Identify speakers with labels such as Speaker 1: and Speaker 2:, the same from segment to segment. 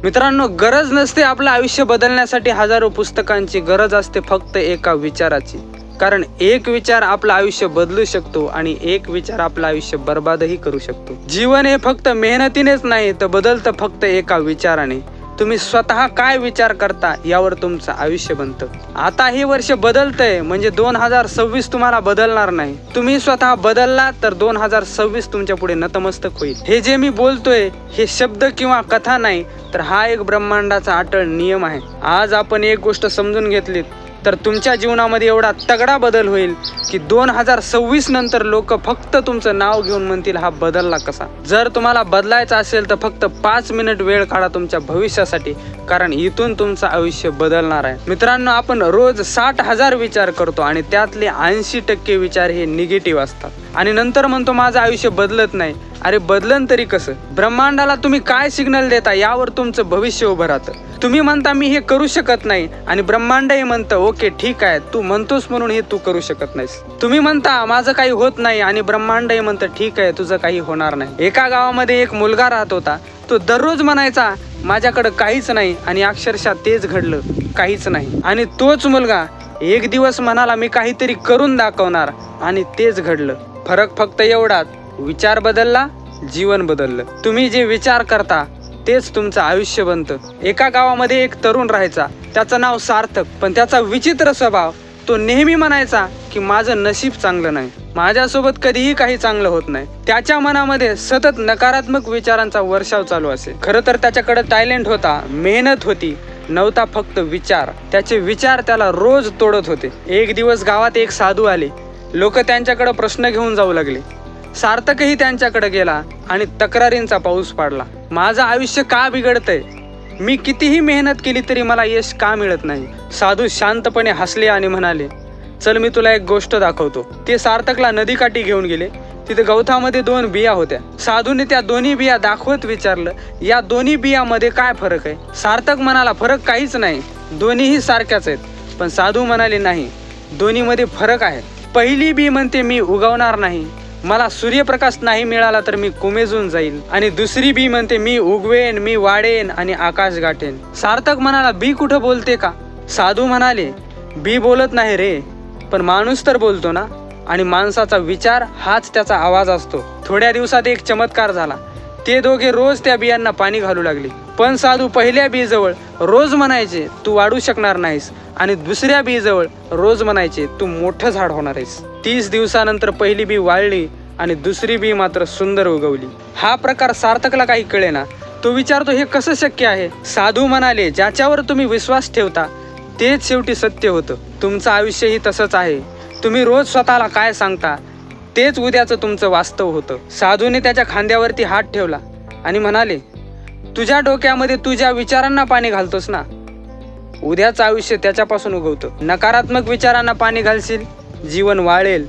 Speaker 1: मित्रांनो, गरज नसते आपलं आयुष्य बदलण्यासाठी हजारो पुस्तकांची, गरज असते फक्त एका विचाराची. कारण एक विचार आपलं आयुष्य बदलू शकतो आणि एक विचार आपलं आयुष्य बर्बादही करू शकतो. जीवन हे फक्त मेहनतीनेच नाही तर बदलतं फक्त एका विचाराने. तुम्ही स्वतः काय विचार करता यावर तुमचं आयुष्य बनतं. आता हे वर्ष बदलतंय म्हणजे 2026 तुम्हाला बदलणार नाही. तुम्ही स्वतः बदलला तर 2026 तुमच्या पुढे नतमस्तक होईल. हे जे मी बोलतोय हे शब्द किंवा कथा नाही तर हा एक ब्रह्मांडाचा अटळ नियम आहे. आज आपण एक गोष्ट समजून घेतलीत तर तुमच्या जीवनामध्ये एवढा तगडा बदल होईल की 2026 नंतर लोक फक्त तुमचं नाव घेऊन म्हणतील हा बदलला कसा. जर तुम्हाला बदलायचं असेल तर फक्त 5 मिनिट वेळ काढा तुमच्या भविष्यासाठी, कारण इथून तुमचं आयुष्य बदलणार आहे. मित्रांनो, आपण रोज 60,000 विचार करतो आणि त्यातले 80% विचार हे निगेटिव्ह असतात आणि नंतर म्हणतो माझं आयुष्य बदलत नाही. अरे बदलन तरी कसं? ब्रह्मांडाला तुम्ही काय सिग्नल देता यावर तुमचं भविष्य उभं राहतं. तुम्ही म्हणता मी हे करू शकत नाही आणि ब्रह्मांडही म्हणतं ओके ठीक आहे, तू म्हणतोस म्हणून हे तू करू शकत नाहीस. तुम्ही म्हणता माझं काही होत नाही आणि ब्रह्मांडही म्हणतं ठीक आहे, तुझं काही होणार नाही. एका गावामध्ये एक मुलगा राहत होता. तो दररोज म्हणायचा माझ्याकडे काहीच नाही आणि अक्षरशः तेच घडलं, काहीच नाही. आणि तोच मुलगा एक दिवस म्हणाला मी काहीतरी करून दाखवणार आणि तेच घडलं. फरक फक्त एवढाच, विचार बदलला, जीवन बदललं. तुम्ही जे विचार करता तेच तुमचं आयुष्य बनतं. एका गावामध्ये एक तरुण राहायचा. त्याचं नाव सार्थक. पण त्याचा विचित्र स्वभाव, तो नेहमी म्हणायचा की माझं नशीब चांगलं नाही, माझ्यासोबत कधीही काही चांगलं होत नाही. त्याच्या मनामध्ये सतत नकारात्मक विचारांचा वर्षाव चालू असे. खरं तर त्याच्याकडे टॅलेंट होता, मेहनत होती, नव्हता फक्त विचार. त्याचे विचार त्याला रोज तोडत होते. एक दिवस गावात एक साधू आले. लोक त्यांच्याकडे प्रश्न घेऊन जाऊ लागले. सार्थकही त्यांच्याकडे गेला आणि तक्रारींचा पाऊस पाडला. माझं आयुष्य का बिघडतंय? मी कितीही मेहनत केली तरी मला यश का मिळत नाही? साधू शांतपणे हसले आणि म्हणाले चल मी तुला एक गोष्ट दाखवतो. ते सार्थकला नदीकाठी घेऊन गेले. तिथे गवतामध्ये 2 बिया होत्या. साधूने त्या दोन्ही बिया दाखवत विचारलं या दोन्ही बियामध्ये काय फरक आहे? सार्थक म्हणाला फरक काहीच नाही, दोन्हीही सारख्याच आहेत. पण साधू म्हणाले नाही, दोन्हीमध्ये फरक आहे. पहिली बी म्हणते मी उगवणार नाही, मला सूर्यप्रकाश नाही मिळाला तर मी कोमेजून जाईल. आणि दुसरी बी म्हणते मी उगवेन, मी वाढेन आणि आकाश गाठेन. सार्थक म्हणाला बी कुठं बोलते का? साधू म्हणाले बी बोलत नाही रे, पण माणूस तर बोलतो ना, आणि माणसाचा विचार हाच त्याचा आवाज असतो. थोड्या दिवसात एक चमत्कार झाला. ते दोघे रोज त्या बियांना पाणी घालू लागले. पण साधू पहिल्या बीजवळ रोज म्हणायचे तू वाढू शकणार नाहीस आणि दुसऱ्या बीजवळ रोज म्हणायचे तू मोठं झाड होणार आहेस. 30 दिवसानंतर पहिली बी वाळली आणि दुसरी बी मात्र सुंदर उगवली. हा प्रकार सार्थकला काही कळेना. तो विचारतो हे कसं शक्य आहे? साधू म्हणाले ज्याच्यावर तुम्ही विश्वास ठेवता तेच शेवटी सत्य होतं. तुमचं आयुष्यही तसंच आहे. तुम्ही रोज स्वतःला काय सांगता तेच उद्याचं तुमचं वास्तव होतं. साधूने त्याच्या खांद्यावरती हात ठेवला आणि म्हणाले तुझ्या डोक्यामध्ये तुझ्या विचारांना पाणी घालतोस ना, उद्याचं आयुष्य त्याच्यापासून उगवतं. नकारात्मक विचारांना पाणी घालशील, जीवन वाळेल,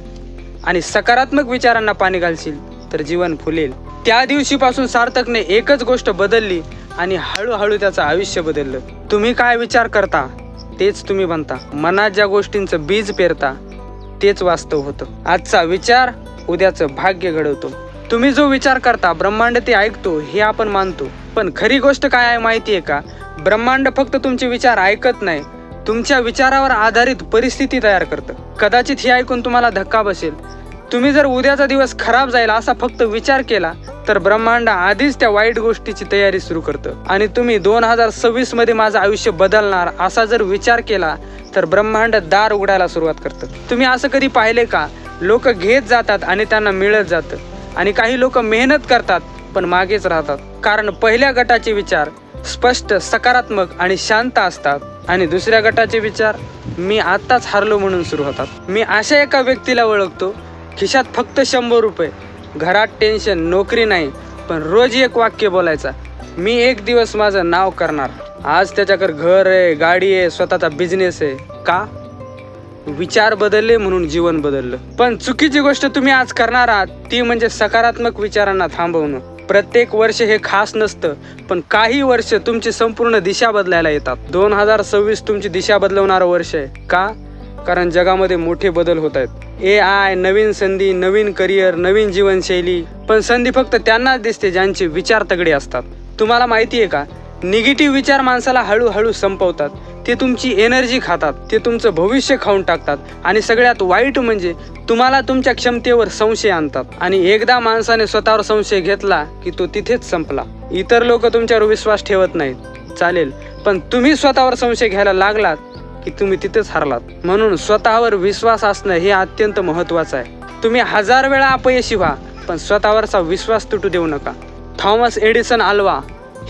Speaker 1: आणि सकारात्मक विचारांना पाणी घालशील तर जीवन फुलेल. त्या दिवशीपासून सार्थकने एकच गोष्ट बदलली आणि हळूहळू त्याचं आयुष्य बदललं. तुम्ही काय विचार करता तेच तुम्ही बनता. मनात ज्या गोष्टींचं बीज पेरता तेच वास्तव होतं. आजचा विचार उद्याचं भाग्य घडवतो. तुम्ही जो विचार करता ब्रह्मांड ते ऐकतो हे आपण मानतो. पण खरी गोष्ट काय आहे माहिती आहे का? ब्रह्मांड फक्त तुमचे विचार ऐकत नाही, तुमच्या विचारावर आधारित परिस्थिती तयार करतं. कदाचित हे ऐकून तुम्हाला धक्का बसेल. तुम्ही जर उद्याचा दिवस खराब जाईल असा फक्त विचार केला तर ब्रह्मांड आधीच त्या वाईट गोष्टीची तयारी सुरू करतं. आणि तुम्ही 2026 मध्ये माझं आयुष्य बदलणार असा जर विचार केला तर ब्रह्मांड दार उघडायला सुरुवात करतं. तुम्ही असं कधी पाहिले का? लोक घेत जातात आणि त्यांना मिळत जातं, आणि काही लोक मेहनत करतात पण मागेच राहतात. कारण पहिल्या गटाचे विचार स्पष्ट, सकारात्मक आणि शांत असतात आणि दुसऱ्या गटाचे विचार मी आत्ताच हारलो म्हणून सुरू होतात. मी अशा एका व्यक्तीला ओळखतो, खिशात फक्त 100 रुपये, घरात टेन्शन, नोकरी नाही, पण रोज एक वाक्य बोलायचा मी एक दिवस माझं नाव करणार. आज त्याच्याकडे घर आहे, गाडी आहे, स्वतःचा बिझनेस आहे. का? विचार बदलले म्हणून जीवन बदललं. पण चुकीची गोष्ट तुम्ही आज करणार आहात ती म्हणजे सकारात्मक विचारांना थांबवणं. प्रत्येक वर्ष हे खास नसतं, पण काही वर्ष तुमची संपूर्ण दिशा बदलायला येतात. 2026 तुमची दिशा बदलवणारं वर्ष आहे. का? कारण जगामध्ये मोठे बदल होत आहेत. AI, नवीन संधी, नवीन करिअर, नवीन जीवनशैली. पण संधी फक्त त्यांनाच दिसते ज्यांचे विचार तगडे असतात. तुम्हाला माहिती आहे का, निगेटिव्ह विचार माणसाला हळूहळू संपवतात, ते तुमची एनर्जी खातात, ते तुमचं भविष्य खाऊन टाकतात आणि सगळ्यात वाईट म्हणजे तुम्हाला तुमच्या क्षमतेवर संशय आणतात. आणि एकदा माणसाने स्वतःवर संशय घेतला की तो तिथेच संपला. इतर लोक तुमच्यावर विश्वास ठेवत नाहीत, चालेल, पण तुम्ही स्वतःवर संशय घ्यायला लागलात की तुम्ही तिथेच हरलात. म्हणून स्वतःवर विश्वास असणं हे अत्यंत महत्त्वाचं आहे. तुम्ही 1000 वेळा अपयशी व्हा, पण स्वतःवरचा विश्वास तुटू देऊ नका. थॉमस एडिसन आल्वा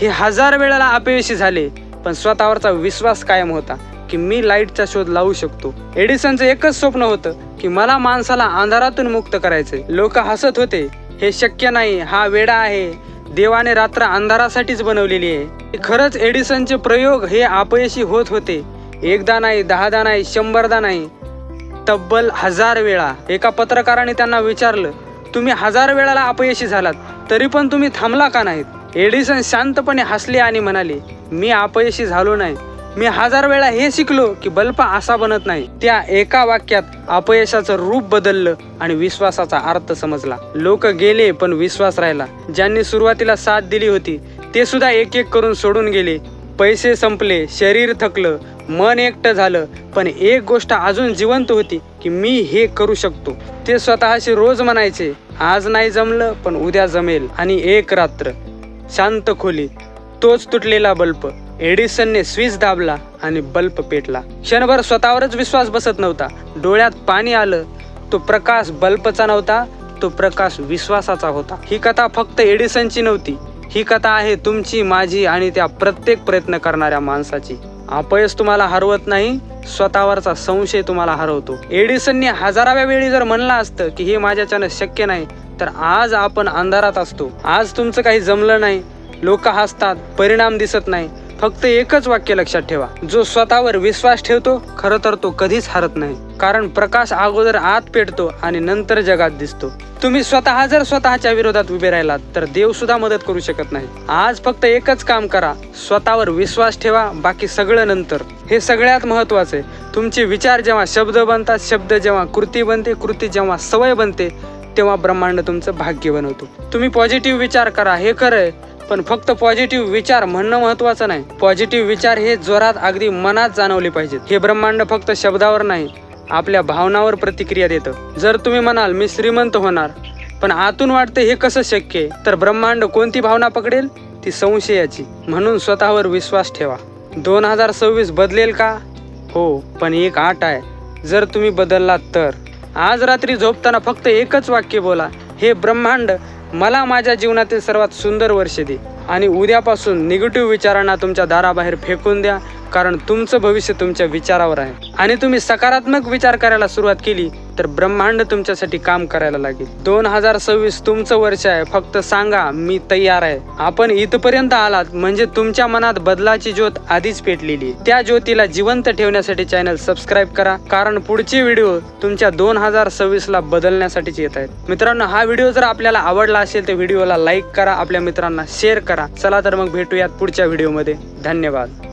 Speaker 1: हे 1000 वेळेला अपयशी झाले, पण स्वतःवरचा विश्वास कायम होता की मी लाईटचा शोध लावू शकतो. एडिसनचं एकच स्वप्न होतं की मला माणसाला अंधारातून मुक्त करायचंय. लोक हसत होते, हे शक्य नाही, हा वेडा आहे, देवाने रात्र अंधारासाठीच बनवलेली आहे. खरंच एडिसनचे प्रयोग हे अपयशी होत होते. एकदा नाही, 10दा नाही, 100दा नाही, तब्बल 1000 वेळा. एका पत्रकाराने त्यांना विचारलं, तुम्ही 1000 वेळाला अपयशी झालात तरी पण तुम्ही थांबला का नाहीत? एडिसन शांतपणे हसले आणि म्हणाले, मी अपयशी झालो नाही, मी 1000 वेळा हे शिकलो की बल्ब असा बनत नाही. त्या एका वाक्यात अपयशाचं रूप बदललं आणि विश्वासाचा अर्थ समजला. लोक गेले पण विश्वास राहिला. ज्यांनी सुरुवातीला साथ दिली होती ते सुद्धा एक एक करून सोडून गेले. पैसे संपले, शरीर थकलं, मन एकटं झालं, पण एक गोष्ट अजून जिवंत होती की मी हे करू शकतो. ते स्वतःशी रोज म्हणायचे, आज नाही जमलं पण उद्या जमेल. आणि एक रात्र शांत खोली, तोच तुटलेला बल्ब. एडिसनने स्विच दाबला आणि बल्ब पेटला. क्षणभर स्वतःवरच विश्वास बसत नव्हता. डोळ्यात पाणी आलं. तो प्रकाश बल्बचा नव्हता, तो प्रकाश विश्वासाचा होता. ही कथा फक्त एडिसनची नव्हती, ही कथा आहे तुमची, माझी आणि त्या प्रत्येक प्रयत्न करणाऱ्या माणसाची. अपयश तुम्हाला हरवत नाही, स्वतःवरचा संशय तुम्हाला हरवतो. एडिसनने 1000व्या वेळी जर म्हणलं असतं की हे माझ्याच्यानं शक्य नाही, तर आज आपण अंधारात असतो. आज तुमचं काही जमलं नाही, लोक हसतात, परिणाम दिसत नाही. फक्त एकच वाक्य लक्षात ठेवा, जो स्वतःवर विश्वास ठेवतो खरं तर तो कधीच हरत नाही. कारण प्रकाश अगोदर आत पेटतो आणि नंतर जगात दिसतो. तुम्ही स्वतः जर स्वतःच्या विरोधात उभे राहिलात तर देव सुद्धा मदत करू शकत नाही. आज फक्त एकच काम करा, स्वतःवर विश्वास ठेवा, बाकी सगळं नंतर. हे सगळ्यात महत्वाचं आहे. तुमचे विचार जेव्हा शब्द बनतात, शब्द जेव्हा कृती बनते, कृती जेव्हा सवय बनते, तेव्हा ब्रह्मांड तुमचं भाग्य बनवतो. तुम्ही पॉझिटिव्ह विचार करा, हे खरं आहे, पण फक्त पॉझिटिव्ह विचार म्हणणं महत्वाचं नाही. पॉझिटिव्ह विचार हे जोरात अगदी मनात जाणवले पाहिजेत. हे ब्रह्मांड फक्त शब्दावर नाही, आपल्या भावनावर प्रतिक्रिया देतं. जर तुम्ही म्हणाल मी श्रीमंत होणार, पण आतून वाटतं हे कसं शक्य आहे, तर ब्रह्मांड कोणती भावना पकडेल? ती संशयाची. म्हणून स्वतःवर विश्वास ठेवा. 2026 बदलेल का? हो, पण एक अट आहे, जर तुम्ही बदललात तर. आज रात्री झोपताना फक्त एकच वाक्य बोला, हे ब्रह्मांड मला माझ्या जीवनातील सर्वात सुंदर वर्ष दे. आणि उद्यापासून निगेटिव्ह विचारांना तुमच्या दाराबाहेर फेकून द्या, कारण तुमचं भविष्य तुमच्या विचारावर आहे. आणि तुम्ही सकारात्मक विचार करायला सुरुवात केली तर ब्रह्मांड तुमच्यासाठी काम करायला लागेल. 2026 तुमचं वर्ष आहे. फक्त सांगा मी तयार आहे. आपण इथपर्यंत आलात म्हणजे तुमच्या मनात बदलाची ज्योत आधीच पेटलेली आहे. त्या ज्योतीला जिवंत ठेवण्यासाठी चॅनल सबस्क्राईब करा, कारण पुढचे व्हिडिओ तुमच्या 2026ला बदलण्यासाठीच येत आहेत. मित्रांनो, हा व्हिडिओ जर आपल्याला आवडला असेल तर व्हिडिओला लाईक करा, आपल्या मित्रांना शेअर करा. चला तर मग भेटूयात पुढच्या व्हिडिओमध्ये. धन्यवाद.